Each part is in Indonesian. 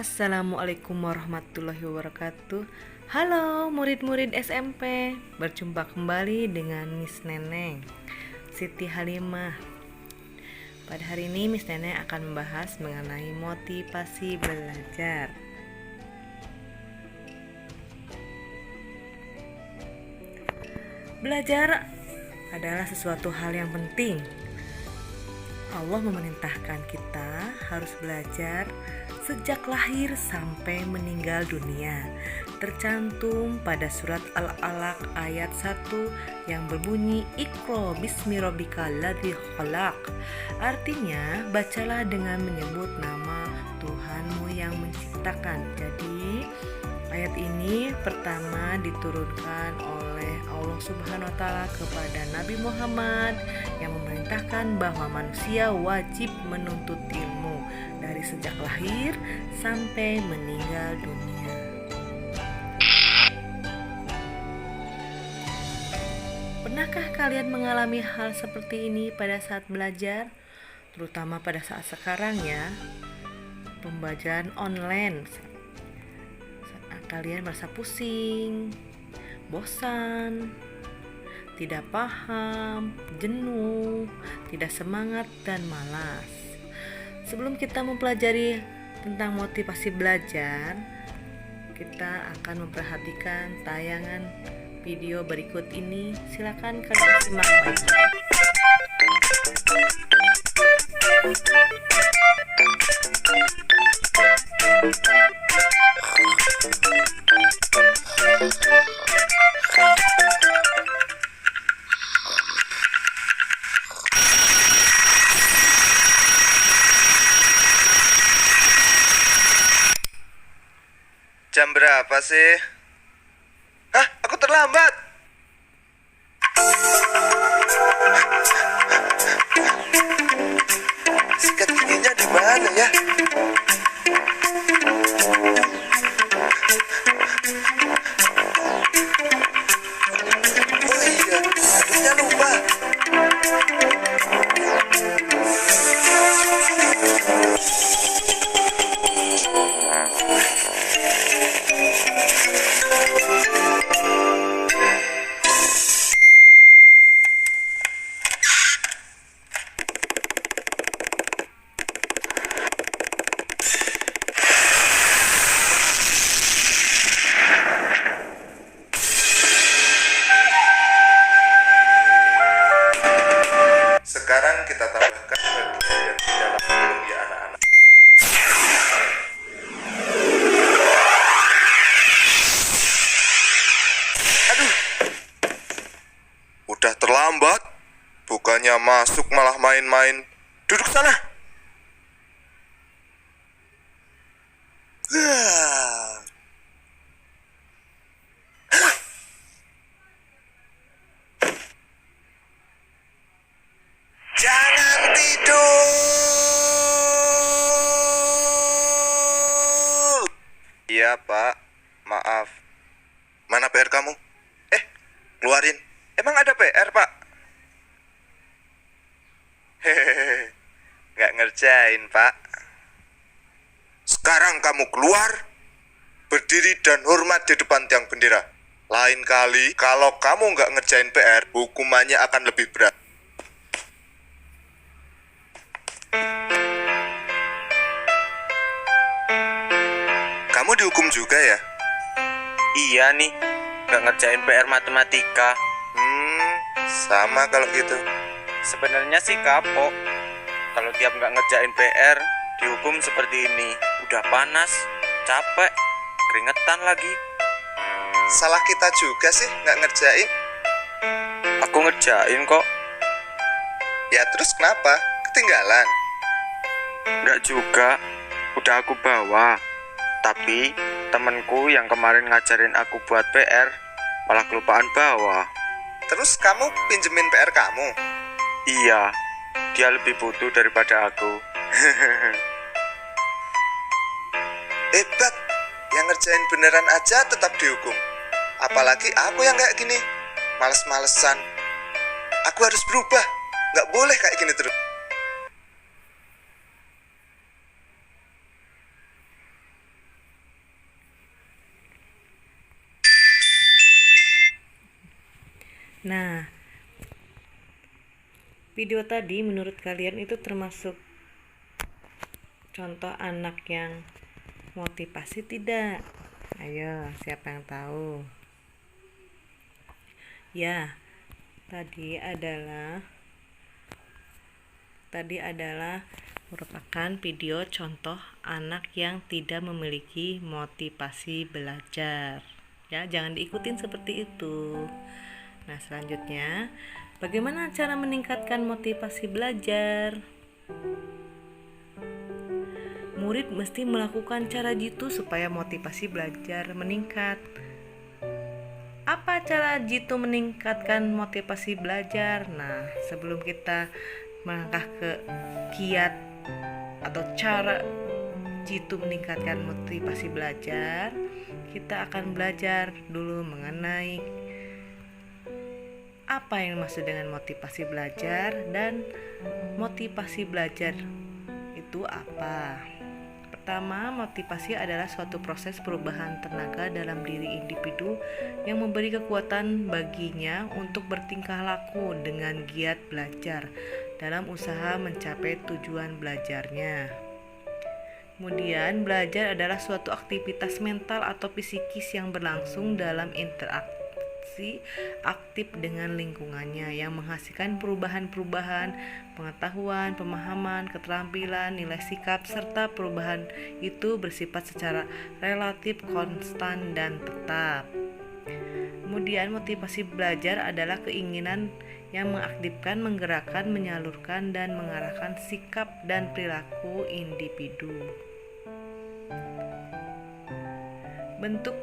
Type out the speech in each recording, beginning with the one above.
Assalamualaikum warahmatullahi wabarakatuh. Halo murid-murid SMP, berjumpa kembali dengan Miss Neneng Siti Halimah. Pada hari ini Miss Neneng akan membahas mengenai motivasi belajar. Belajar adalah sesuatu hal yang penting. Allah memerintahkan kita harus belajar sejak lahir sampai meninggal dunia. Tercantum pada surat Al-Alaq ayat 1 yang berbunyi Iqra bismi rabbikal ladzi khalaq. Artinya, bacalah dengan menyebut nama Tuhanmu yang menciptakan. Jadi, ayat ini pertama diturunkan oleh Allah Subhanahu wa taala kepada Nabi Muhammad yang memerintahkan bahwa manusia wajib menuntut ilmu dari sejak lahir sampai meninggal dunia. Pernahkah kalian mengalami hal seperti ini pada saat belajar? Terutama pada saat sekarang ya, pembelajaran online. Kalian merasa pusing, bosan, tidak paham, jenuh, tidak semangat, dan malas. Sebelum kita mempelajari tentang motivasi belajar, kita akan memperhatikan tayangan video berikut ini. Silakan kalian simak baik-baik. Jam berapa sih? Hah? Aku terlambat. Sikat giginya di mana ya? Oh iya, aduknya lupa. Sekarang kita tambahkan bagian di dalam hidung ya anak-anak. Aduh, udah terlambat. Bukannya masuk malah main-main. Duduk sana. Jangan tidur. Iya, Pak. Maaf. Mana PR kamu? Keluarin. Emang ada PR, Pak? Hehehe. Nggak ngerjain, Pak. Sekarang kamu keluar, berdiri dan hormat di depan tiang bendera. Lain kali, kalau kamu nggak ngerjain PR, hukumannya akan lebih berat. Kamu dihukum juga ya? Iya nih, gak ngerjain PR matematika. Sama kalau gitu. Sebenarnya sih kapok. Kalau tiap gak ngerjain PR, dihukum seperti ini. Udah panas, capek, keringetan lagi. Salah kita juga sih nggak ngerjain. Aku ngerjain kok. Ya terus kenapa? Ketinggalan? Gak juga, udah aku bawa. Tapi temenku yang kemarin ngajarin aku buat PR malah kelupaan bawa. Terus kamu pinjemin PR kamu? Iya, dia lebih butuh daripada aku. Hebat, yang ngerjain beneran aja tetap dihukum. Apalagi aku yang kayak gini, males-malesan. Aku harus berubah, nggak boleh kayak gini terus. Nah, video tadi menurut kalian itu termasuk contoh anak yang motivasi tidak? Ayo, siapa yang tahu? Ya, tadi adalah merupakan video contoh anak yang tidak memiliki motivasi belajar. Ya, jangan diikutin seperti itu. Nah, selanjutnya, bagaimana cara meningkatkan motivasi belajar? Murid mesti melakukan cara jitu supaya motivasi belajar meningkat. Apa cara jitu meningkatkan motivasi belajar? Nah, sebelum kita melangkah ke kiat atau cara jitu meningkatkan motivasi belajar, kita akan belajar dulu mengenai apa yang dimaksud dengan motivasi belajar dan motivasi belajar itu apa. Pertama, motivasi adalah suatu proses perubahan tenaga dalam diri individu yang memberi kekuatan baginya untuk bertingkah laku dengan giat belajar dalam usaha mencapai tujuan belajarnya. Kemudian, belajar adalah suatu aktivitas mental atau psikis yang berlangsung dalam interaksi aktif dengan lingkungannya yang menghasilkan perubahan-perubahan pengetahuan, pemahaman, keterampilan, nilai sikap, serta perubahan itu bersifat secara relatif konstan dan tetap. Kemudian motivasi belajar adalah keinginan yang mengaktifkan, menggerakkan, menyalurkan, dan mengarahkan sikap dan perilaku individu. Bentuk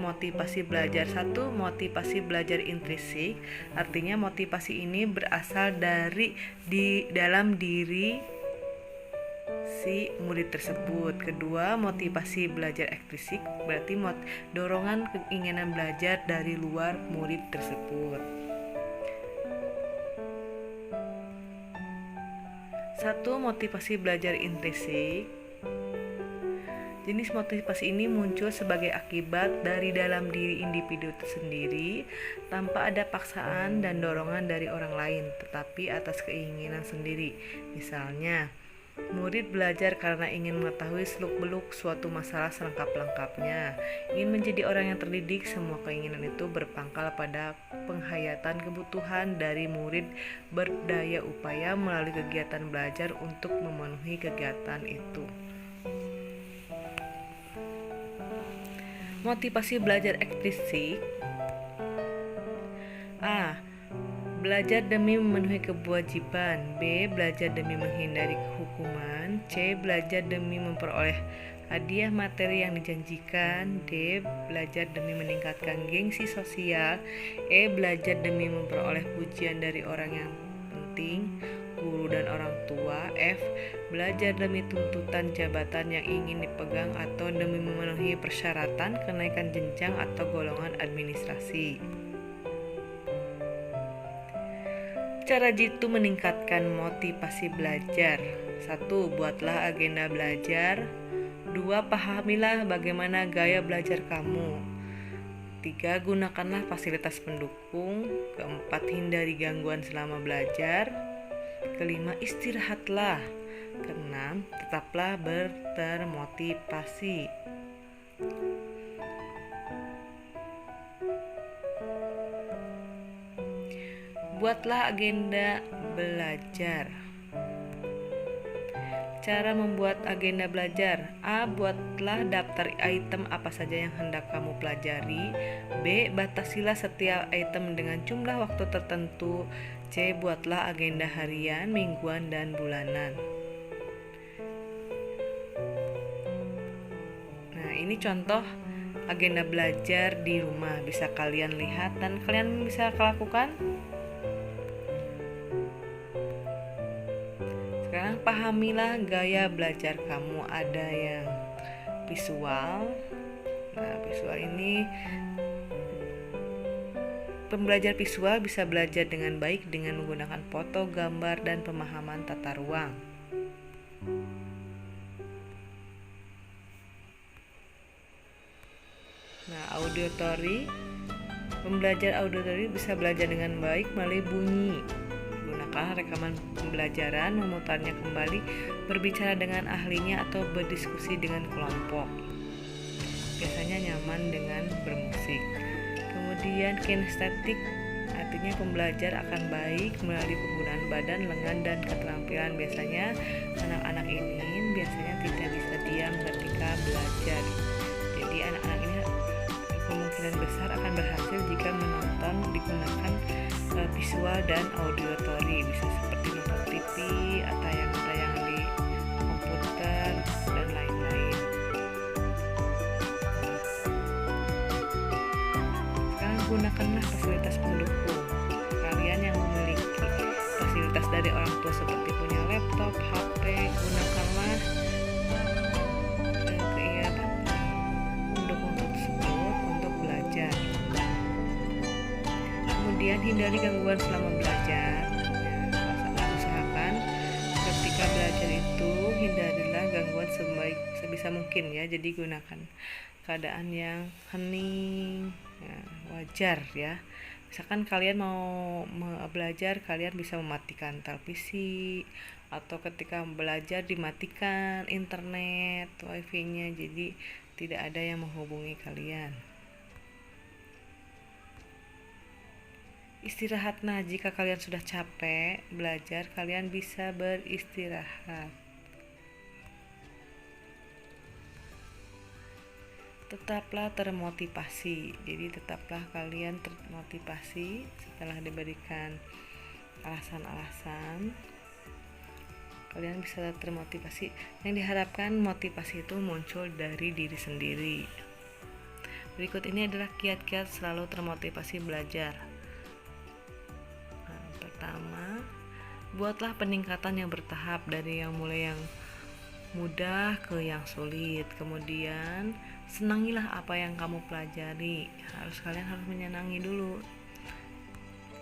motivasi belajar. 1. Motivasi belajar intrinsik, artinya motivasi ini berasal dari dalam diri si murid tersebut. Kedua, motivasi belajar ekstrinsik, berarti dorongan keinginan belajar dari luar murid tersebut. 1. Motivasi belajar intrinsik. Jenis motivasi ini muncul sebagai akibat dari dalam diri individu sendiri tanpa ada paksaan dan dorongan dari orang lain, tetapi atas keinginan sendiri. Misalnya, murid belajar karena ingin mengetahui seluk-beluk suatu masalah selengkap-lengkapnya, ingin menjadi orang yang terdidik. Semua keinginan itu berpangkal pada penghayatan kebutuhan dari murid berdaya upaya melalui kegiatan belajar untuk memenuhi kegiatan itu. Motivasi belajar ekstrinsik. A. Belajar demi memenuhi kewajiban. B. Belajar demi menghindari hukuman. C. Belajar demi memperoleh hadiah materi yang dijanjikan. D. Belajar demi meningkatkan gengsi sosial. E. Belajar demi memperoleh pujian dari orang yang penting, guru dan orang tua. F. Belajar demi tuntutan jabatan yang ingin dipegang atau demi memenuhi persyaratan kenaikan jenjang atau golongan administrasi. Cara jitu meningkatkan motivasi belajar. 1. Buatlah agenda belajar. 2. Pahamilah bagaimana gaya belajar kamu. 3. Gunakanlah fasilitas pendukung. 4. Hindari gangguan selama belajar. 5. Istirahatlah. 6. Tetaplah bertermotivasi. Buatlah agenda belajar. Cara membuat agenda belajar. A. Buatlah daftar item apa saja yang hendak kamu pelajari. B. Batasilah setiap item dengan jumlah waktu tertentu. C. Buatlah agenda harian, mingguan, dan bulanan. Nah, ini contoh agenda belajar di rumah. Bisa kalian lihat dan kalian bisa lakukan. Sekarang pahamilah gaya belajar kamu. Ada yang visual. Nah, visual ini pembelajar visual bisa belajar dengan baik dengan menggunakan foto, gambar, dan pemahaman tata ruang. Nah, auditory Pembelajar auditori bisa belajar dengan baik melalui bunyi. Gunakan rekaman pembelajaran, memutarnya kembali, berbicara dengan ahlinya atau berdiskusi dengan kelompok. Biasanya nyaman dengan bermusik. Kemudian kinestetik, artinya pembelajar akan baik melalui penggunaan badan, lengan, dan keterampilan. Biasanya anak-anak ini tidak bisa diam ketika belajar. Jadi anak-anak ini kemungkinan besar akan berhasil jika menonton digunakan visual dan auditory, bisa seperti nonton TV atau yang tayang di komputer dan lain-lain. Sekarang gunakanlah fasilitas pendukung. Kalian yang memiliki fasilitas dari orang tua seperti punya laptop, HP, gunakanlah pendukung tersebut untuk belajar. Kemudian hindari gangguan selama belajar. Usahakan ketika belajar itu hindarilah gangguan sebisa mungkin ya. Jadi gunakan keadaan yang hening, ya, wajar ya. Misalkan kalian mau belajar, kalian bisa mematikan televisi, atau ketika belajar dimatikan internet, wifi-nya, jadi tidak ada yang menghubungi kalian. Istirahat. Nah, jika kalian sudah capek belajar, kalian bisa beristirahat. Tetaplah termotivasi. Jadi tetaplah kalian termotivasi setelah diberikan alasan-alasan. Kalian bisa termotivasi. Yang diharapkan motivasi itu muncul dari diri sendiri. Berikut ini adalah kiat-kiat selalu termotivasi belajar. Nah, pertama, buatlah peningkatan yang bertahap dari yang mulai yang mudah ke yang sulit. Kemudian senangilah apa yang kamu pelajari. Kalian harus menyenangi dulu.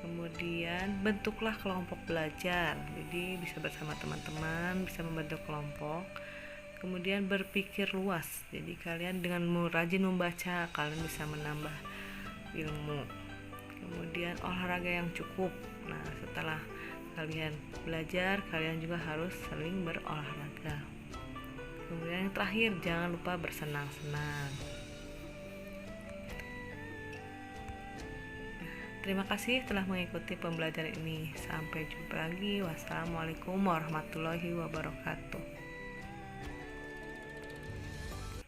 Kemudian bentuklah kelompok belajar. Jadi bisa bersama teman-teman, bisa membentuk kelompok. Kemudian berpikir luas. Jadi kalian dengan rajin membaca, kalian bisa menambah ilmu. Kemudian olahraga yang cukup. Nah, setelah kalian belajar, kalian juga harus sering berolahraga. Kemudian yang terakhir, jangan lupa bersenang-senang. Terima kasih telah mengikuti pembelajaran ini. Sampai jumpa lagi. Wassalamualaikum warahmatullahi wabarakatuh.